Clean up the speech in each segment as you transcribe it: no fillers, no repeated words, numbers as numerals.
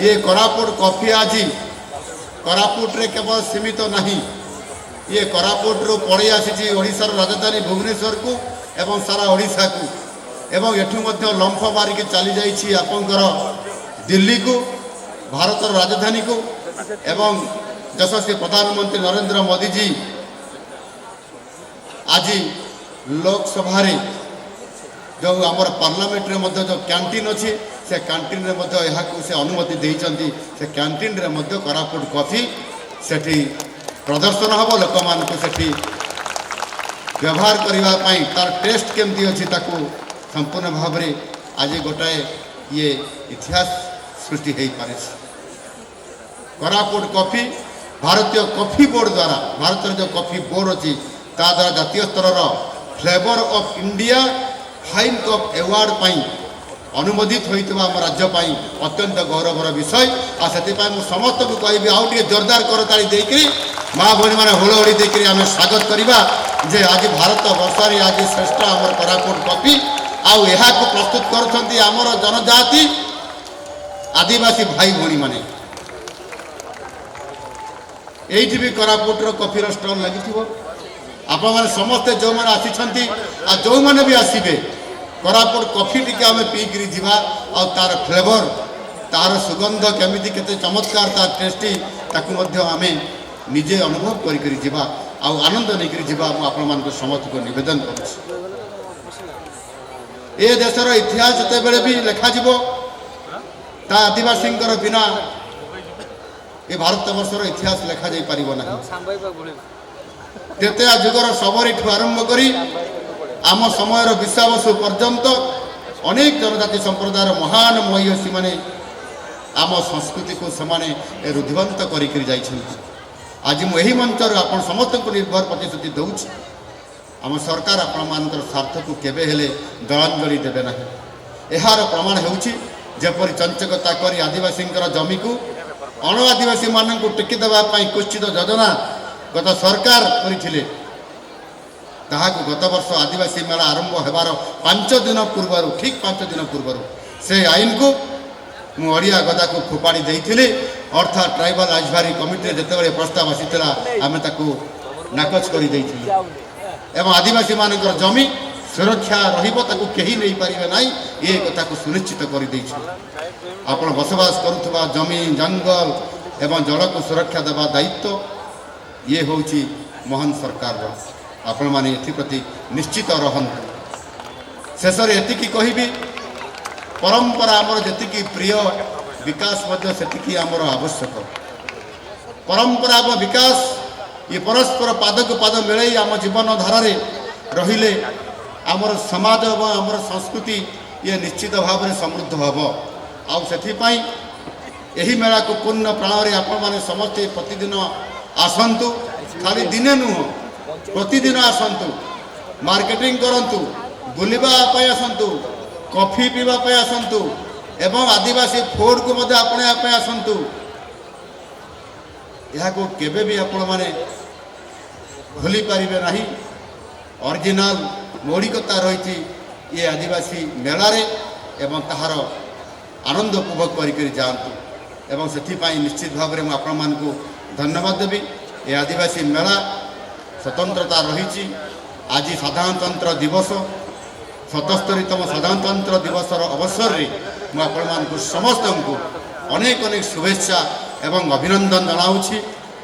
ये कोरापुट कॉफी आज कोरापुट रे केवल सीमित नहीं, ये कोरापुट रु पड़े आसी ओडिशार राजधानी भुवनेश्वर को एवं सारा ओडिशा को एवं एठू मध्य लंफ मारिक चली जाइए आपंकर दिल्ली को भारत राजधानी को एवं यशस्वी प्रधानमंत्री नरेंद्र मोदी जी आज लोकसभा जो आमर पार्लियामेंट रे मध्य जो कैंटीन अच्छी से कैंटीन रे मध्य यहाँ से अनुमति देइचंती से कैंटीन रे मध्य कोरापुट कॉफी सेठी प्रदर्शन हम लोक मान सेठी व्यवहार करने पाई तार टेस्ट केमती अच्छी ताकू संपूर्ण भाव में आज गोटाए ये इतिहास सृष्टि हो पारे। कोरापुट कॉफी भारतीय कॉफी बोर्ड द्वारा भारत जो कॉफी बोर्ड अच्छी ता द्वारा जातीय स्तर flavour of India fine cup award पाई अनुमोदित होता आम राज्य अत्यंत गौरवर विषय आ से समस्त को कहि आउ टे जोरदार करताली देकरी माँ भणी मैंने हुड़हुड़ी देकरी आम स्वागत करवा जे आज भारत वर्षार आज श्रेष्ठ आमर कोरापुट कॉफी आउ यहाँ प्रस्तुत कर आमर जनजाति आदिवासी भाई भणी माने एठी भी कोरापुटर कॉफीर स्टॉल लगी आपण मैंने समस्ते जो मैंने आसी जो मैंने भी आसबे कोरापुट कॉफी टी आम पीकरी जावा आ तार फ्लेवर तार सुगंध केमिति केते चमत्कार तार टेस्टी ताकू आम निजे अनुभव करी जीवा आ आनंद नहीं जीवा आपण मान समस्त को निवेदन कर देशर इतिहास जिते भी लेखा ता आदिवासी बिना ये भारत वर्षर इतिहास लेखा जा पारना तेते जुगर सबरी आरंभ करी आम समय विश्वाबसु पर्यंत अनेक जनजाति संप्रदायर महान महिषी माने आम संस्कृति को समाने रुधिवंत कर आज मुझे मंचर आप समस्त को निर्भर प्रतिश्रुति दूँ आम सरकार आपण मान स्वार्थ को केबे हेले दलांजलि देवे ना यार प्रमाण होपरी चंचकता कर आदिवासी जमी को अण आदिवासी मानक टेकी देवाई कुश्चित योजना गत सरकार करथिले ताहाकु गत वर्ष आदिवासी मेला आरंभ होबार 5 दिन पूर्व ठीक 5 दिन पूर्व से आईन को मुड़िया गदा को फोपाड़ी देइथिले अर्थात ट्राइबल राजभारी कमिटी जिते प्रस्ताव आसीला आम नाकच कर एवं आदिवासी मानक जमी सुरक्षा रही कहीं नहीं पारे ना ये कथा को सुनिश्चित कर आप बसवास करुवा जमी जंगल एवं जल को सुरक्षा देवा दायित्व ये हूँ महान सरकार आपण मैंने एप्रति निश्चित रहतु शेष एति कहबी परंपरा आमर जी प्रिय विकास से आमर आवश्यक परंपरा विकास ये परस्पर पाद को पाद मिले आम जीवन धारा रहिले आमर समाज और आमर संस्कृति ये निश्चित भाव में समृद्ध हम आही मेला को पूर्ण प्राण आपण मैंने समस्ते प्रतिदिन आसतु खाली दिने नुह प्रतिदिन आसतु मार्केटिंग करंतु बुलवा आसतु कॉफी पीवा आसतु एवं आदिवासी फूड को मध्य अपने आसतु यहाँ को केबे भी आपण माने भूली पारिबे नहीं ओरिजिनल मौलिकता रही ये आदिवासी मेला रे एवं ताहार आनंद उपभोग कर जातु एवं से निश्चित भाव में आपण मान को धन्यवाद देवी ये आदिवासी मेला स्वतंत्रता रही आज साधारणतंत्र दिवस 77तम साधारणतंत्र दिवस अवसर में मुझे समस्त को अनेक अनेक शुभेच्छा एवं अभिनंदन जनाऊँगी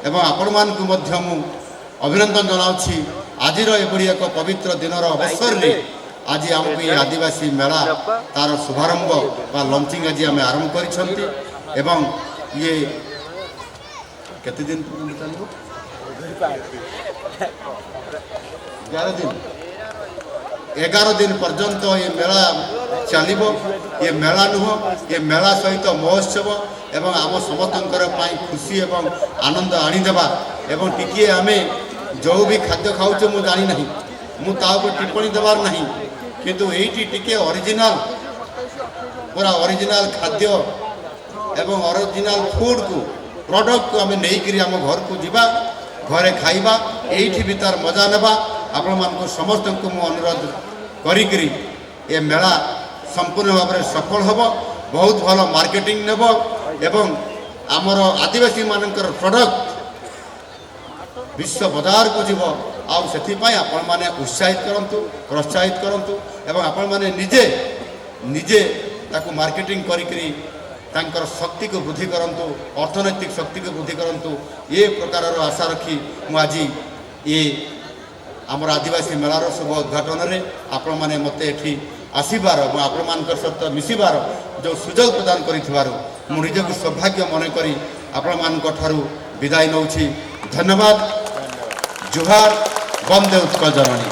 एवं आपण मान को अभिनंदन जनाऊँगी आज एभली एक पवित्र दिनर अवसर में आज आमको ये आदिवासी मेला तार शुभारंभ बा लंचिंग आज आम आरंभ कर ये केते दिन चलो 11 दिन पर्यंत ये मेला चलो ये मेला नुह ये मेला सहित महोत्सव एवं आम समस्त खुशी एवं आनंद आनीदेवा एवं टिके आम जो भी खाद्य खाऊे मुझे जानी ना मुझे टिप्पणी देवार ना किंतु ये टिके ओरिजिनल पूरा ओरिजिनल खाद्य एवं ओरिजिनल फूड को प्रोडक्ट को आम नहीं आम घर को जीवा घरे खाइबा एठी भी तार मजा नेबा आपण मानको समस्त को मु अनुरोध करी ये मेला संपूर्ण भाव में सफल होब बहुत भल मार्केटिंग नेब ଏବଂ ଆମର ଆଦିବାସୀମାନଙ୍କର ପ୍ରଡ଼କ୍ଟ ବିଶ୍ୱ ବଜାରକୁ ଯିବ। ଆଉ ସେଥିପାଇଁ ଆପଣମାନେ ଉତ୍ସାହିତ କରନ୍ତୁ, ପ୍ରୋତ୍ସାହିତ କରନ୍ତୁ ଏବଂ ଆପଣମାନେ ନିଜେ ତାକୁ ମାର୍କେଟିଂ କରିକିରି ତାଙ୍କର ଶକ୍ତିକୁ ବୃଦ୍ଧି କରନ୍ତୁ, ଅର୍ଥନୈତିକ ଶକ୍ତିକୁ ବୃଦ୍ଧି କରନ୍ତୁ। ଏ ପ୍ରକାରର ଆଶା ରଖି ମୁଁ ଆଜି ଆମର ଆଦିବାସୀ ମେଳାର ଶୁଭ ଉଦ୍ଘାଟନରେ ଆପଣମାନେ ମୋତେ ଏଠି ଆସିବାର, ମୁଁ ଆପଣମାନଙ୍କ ସହିତ ମିଶିବାର ଯେଉଁ ସୁଯୋଗ ପ୍ରଦାନ କରିଥିବାରୁ ମୁଁ ନିଜକୁ ସୌଭାଗ୍ୟ ମନେକରି ଆପଣମାନଙ୍କ ଠାରୁ ବିଦାୟ ନେଉଛି। ଧନ୍ୟବାଦ। ଜୁହାର। ବନ୍ଦେ ଉତ୍କଳ ଜନନୀ।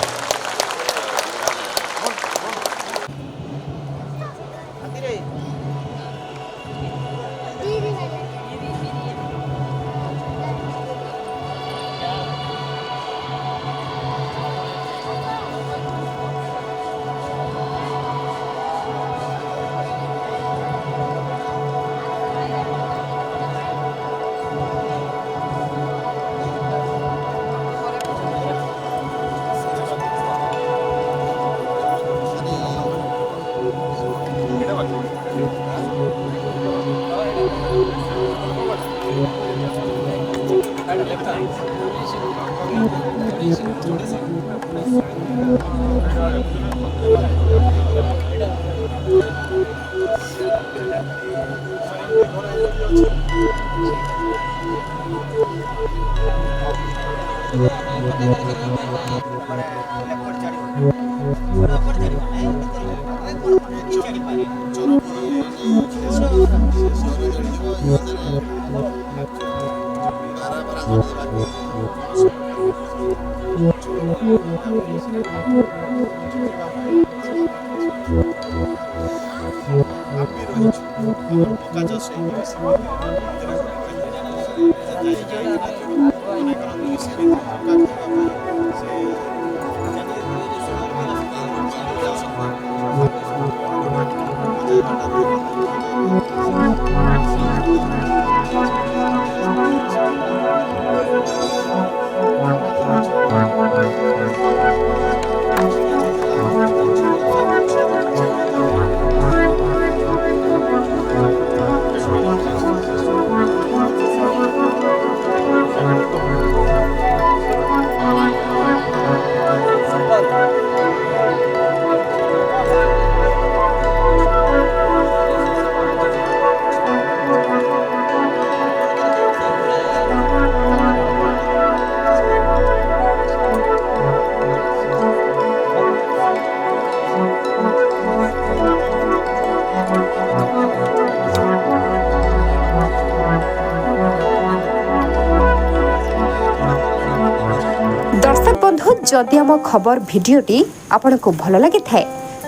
दर्शक बंधु जदि आम खबर भिडियोटी आपको भल लगी थाए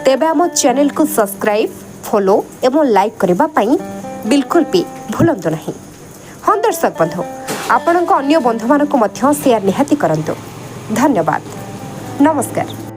तेबे आम चैनल को सब्सक्राइब, फॉलो एवं लाइक करने पाई बिल्कुल भी भूलंतु नहीं। हाँ दर्शक बंधु आपण अन्य बंधु मानक शेयर निहाती करंतु। धन्यवाद। नमस्कार।